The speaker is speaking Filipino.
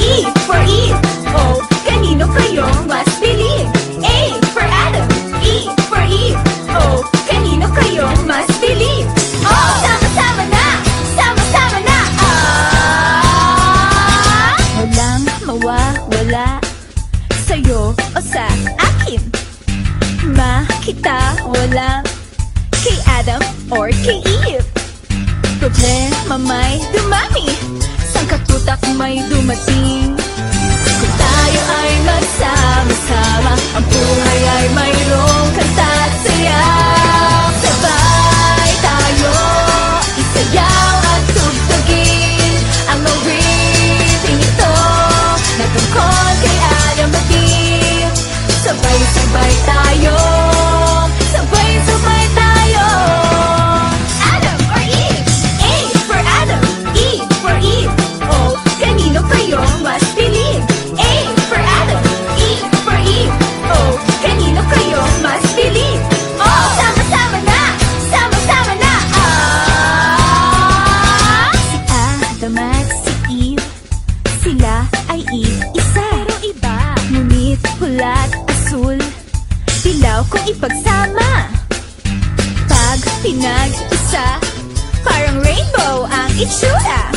E for Eve. O, kanino kayo mas bilib? A for Adam. E for Eve. O, kanino kayo mas bilib? O, sama-sama na! Sama-sama na! Walang mawawala sa'yo o sa akin. Makita walang kay Adam or kay Eve. Problema may dumami, sangkatutak may dumating. Kung tayo ay magsama-sama, ang buhay ay mayroong kanta at saya. Sabay tayo, isayaw at tugtugin ang mawriting ito na tungkol kay Adam at Eve. Sabay-sabay tayo, sabay-sabay tayo. Adam or Eve? A for Adam, E for Eve. O, kanino kayo mas bilib? A for Adam, E for Eve. O, kanino kayo mas bilib? O, sama-sama na! Sama-sama na! Si Adam at si Eve, sila ay isa. Pero iba, ngunit pula't asul, dilaw kung ipagsama. Pag pinag-isa, parang rainbow ang itsura.